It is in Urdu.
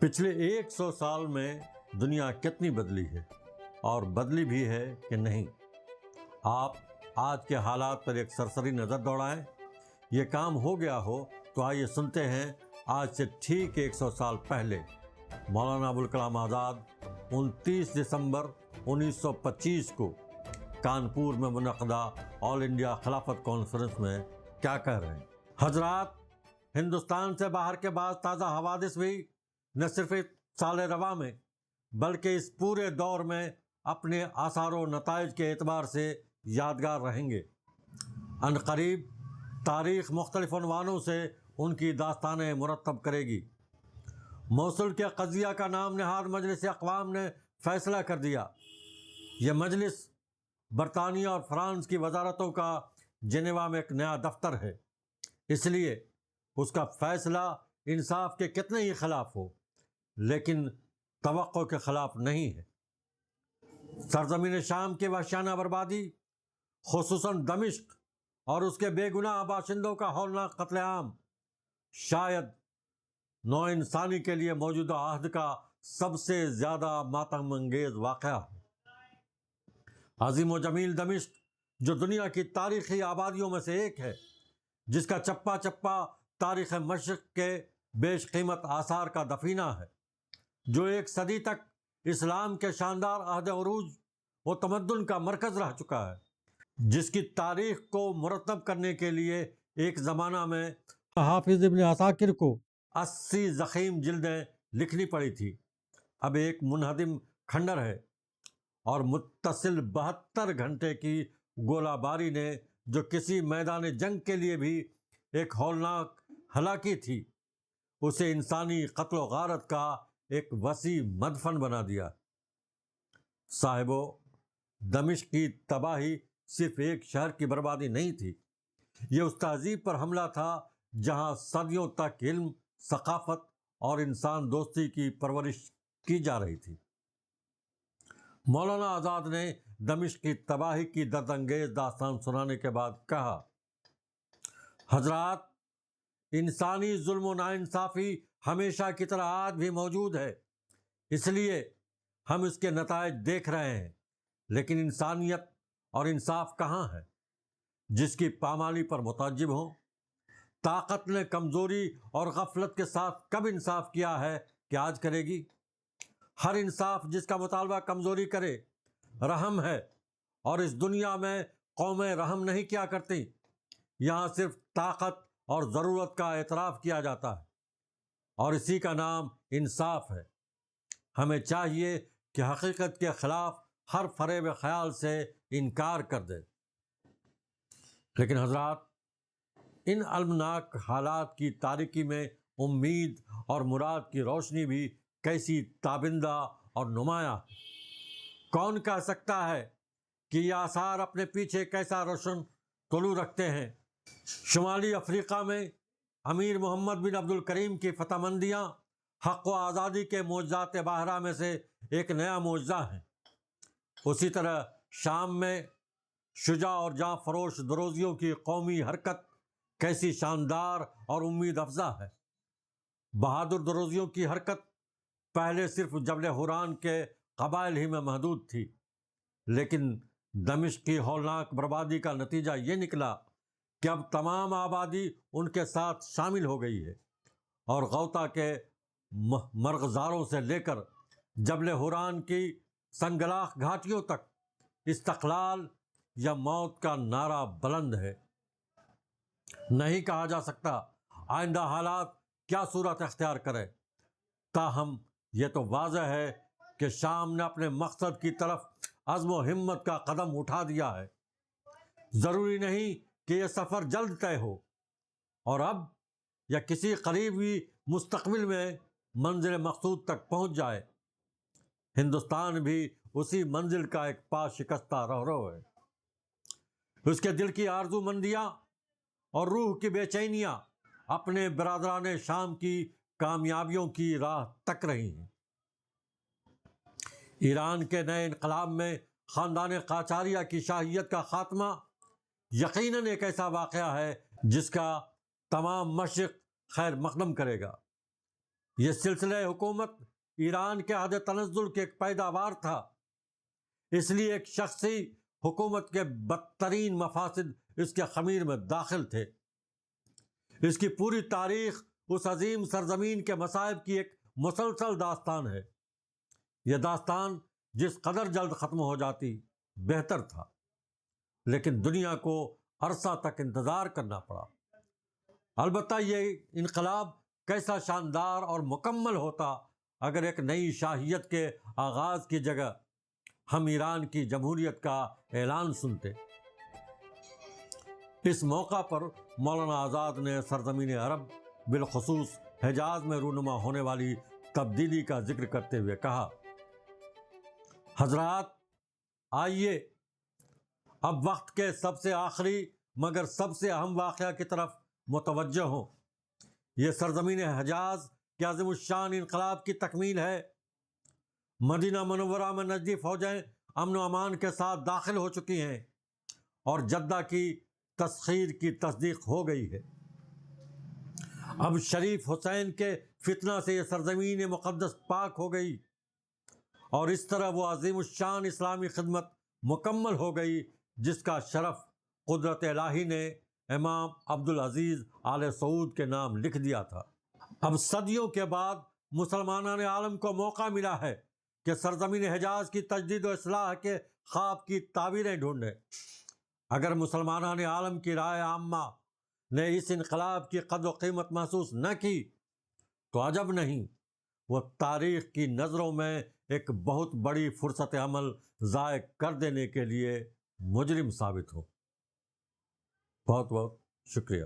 پچھلے 100 سال میں دنیا کتنی بدلی ہے اور بدلی بھی ہے کہ نہیں؟ آپ آج کے حالات پر ایک سرسری نظر دوڑائیں۔ یہ کام ہو گیا ہو تو آئیے سنتے ہیں آج سے ٹھیک 100 سال پہلے مولانا ابوالکلام آزاد 29 دسمبر 1925 کو کانپور میں منعقدہ آل انڈیا خلافت کانفرنس میں کیا کہہ رہے ہیں۔ حضرات، ہندوستان سے باہر کے بعض تازہ حوادث بھی نہ صرف اس سال رواں میں بلکہ اس پورے دور میں اپنے آثار و نتائج کے اعتبار سے یادگار رہیں گے۔ عنقریب تاریخ مختلف عنوانوں سے ان کی داستانیں مرتب کرے گی۔ موصل کے قضیہ کا نام نہاد مجلس اقوام نے فیصلہ کر دیا۔ یہ مجلس برطانیہ اور فرانس کی وزارتوں کا جنیوا میں ایک نیا دفتر ہے، اس لیے اس کا فیصلہ انصاف کے کتنے ہی خلاف ہو لیکن توقع کے خلاف نہیں ہے۔ سرزمین شام کی وحشیانہ بربادی، خصوصاً دمشق اور اس کے بے گناہ باشندوں کا ہولناک قتل عام، شاید نو انسانی کے لیے موجودہ عہد کا سب سے زیادہ ماتم انگیز واقعہ ہے۔ عظیم و جمیل دمشق، جو دنیا کی تاریخی آبادیوں میں سے ایک ہے، جس کا چپا چپا تاریخ مشرق کے بیش قیمت آثار کا دفینہ ہے، جو ایک صدی تک اسلام کے شاندار عہد عروج و تمدن کا مرکز رہ چکا ہے، جس کی تاریخ کو مرتب کرنے کے لیے ایک زمانہ میں حافظ ابن عساکر کو 80 ضخیم جلدیں لکھنی پڑی تھی، اب ایک منہدم کھنڈر ہے، اور متصل 72 گھنٹے کی گولہ باری نے جو کسی میدان جنگ کے لیے بھی ایک ہولناک ہلاکی تھی، اسے انسانی قتل و غارت کا ایک وسیع مدفن بنا دیا۔ صاحبو، دمشق کی تباہی صرف ایک شہر کی بربادی نہیں تھی، یہ اس تہذیب پر حملہ تھا جہاں صدیوں تک علم، ثقافت اور انسان دوستی کی پرورش کی جا رہی تھی۔ مولانا آزاد نے دمشق کی تباہی کی درد انگیز داستان سنانے کے بعد کہا، حضرات، انسانی ظلم و ناانصافی ہمیشہ کی طرح آج بھی موجود ہے، اس لیے ہم اس کے نتائج دیکھ رہے ہیں، لیکن انسانیت اور انصاف کہاں ہے جس کی پامالی پر متعجب ہوں؟ طاقت نے کمزوری اور غفلت کے ساتھ کب انصاف کیا ہے کہ آج کرے گی؟ ہر انصاف جس کا مطالبہ کمزوری کرے رحم ہے، اور اس دنیا میں قومیں رحم نہیں کیا کرتی، یہاں صرف طاقت اور ضرورت کا اعتراف کیا جاتا ہے، اور اسی کا نام انصاف ہے۔ ہمیں چاہیے کہ حقیقت کے خلاف ہر فریب خیال سے انکار کر دے۔ لیکن حضرات، ان المناک حالات کی تاریکی میں امید اور مراد کی روشنی بھی کیسی تابندہ اور نمایاں ہے۔ کون کہہ سکتا ہے کہ یہ آثار اپنے پیچھے کیسا روشن طلوع رکھتے ہیں؟ شمالی افریقہ میں امیر محمد بن عبد الکریم کی فتح مندیاں حق و آزادی کے معجزات باہرہ میں سے ایک نیا معجزہ ہیں۔ اسی طرح شام میں شجاع اور جاں فروش دروزیوں کی قومی حرکت کیسی شاندار اور امید افزا ہے۔ بہادر دروزیوں کی حرکت پہلے صرف جبل حوران کے قبائل ہی میں محدود تھی، لیکن دمشق کی ہولناک بربادی کا نتیجہ یہ نکلا کہ اب تمام آبادی ان کے ساتھ شامل ہو گئی ہے، اور غوطہ کے مرغزاروں سے لے کر جبل حوران کی سنگلاخ گھاٹیوں تک استقلال یا موت کا نعرہ بلند ہے۔ نہیں کہا جا سکتا آئندہ حالات کیا صورت اختیار کرے، تاہم یہ تو واضح ہے کہ شام نے اپنے مقصد کی طرف عزم و ہمت کا قدم اٹھا دیا ہے۔ ضروری نہیں کہ یہ سفر جلد طے ہو اور اب یا کسی قریبی مستقبل میں منزل مقصود تک پہنچ جائے۔ ہندوستان بھی اسی منزل کا ایک پا شکستہ رہرو ہے۔ اس کے دل کی آرزو مندیاں اور روح کی بے چینیاں اپنے برادران شام کی کامیابیوں کی راہ تک رہی ہیں۔ ایران کے نئے انقلاب میں خاندان قاجاریہ کی شاہیت کا خاتمہ یقیناً ایک ایسا واقعہ ہے جس کا تمام مشرق خیر مقدم کرے گا۔ یہ سلسلہ حکومت ایران کے عہد تنزل کے ایک پیداوار تھا، اس لیے ایک شخصی حکومت کے بدترین مفاسد اس کے خمیر میں داخل تھے۔ اس کی پوری تاریخ اس عظیم سرزمین کے مصائب کی ایک مسلسل داستان ہے۔ یہ داستان جس قدر جلد ختم ہو جاتی بہتر تھا، لیکن دنیا کو عرصہ تک انتظار کرنا پڑا۔ البتہ یہ انقلاب کیسا شاندار اور مکمل ہوتا اگر ایک نئی شاہیت کے آغاز کی جگہ ہم ایران کی جمہوریت کا اعلان سنتے۔ اس موقع پر مولانا آزاد نے سرزمین عرب بالخصوص حجاز میں رونما ہونے والی تبدیلی کا ذکر کرتے ہوئے کہا، حضرات آئیے اب وقت کے سب سے آخری مگر سب سے اہم واقعہ کی طرف متوجہ ہوں۔ یہ سرزمین حجاز کے عظیم الشان انقلاب کی تکمیل ہے۔ مدینہ منورہ میں نجدی فوجیں امن و امان کے ساتھ داخل ہو چکی ہیں اور جدہ کی تسخیر کی تصدیق ہو گئی ہے۔ اب شریف حسین کے فتنہ سے یہ سرزمین مقدس پاک ہو گئی اور اس طرح وہ عظیم الشان اسلامی خدمت مکمل ہو گئی جس کا شرف قدرت الہی نے امام عبدالعزیز آل سعود کے نام لکھ دیا تھا۔ اب صدیوں کے بعد مسلمانان عالم کو موقع ملا ہے کہ سرزمین حجاز کی تجدید و اصلاح کے خواب کی تعبیریں ڈھونڈیں۔ اگر مسلمانان عالم کی رائے عامہ نے اس انقلاب کی قدر و قیمت محسوس نہ کی تو عجب نہیں، وہ تاریخ کی نظروں میں ایک بہت بڑی فرصت عمل ضائع کر دینے کے لیے مجرم ثابت ہو۔ بہت بہت شکریہ۔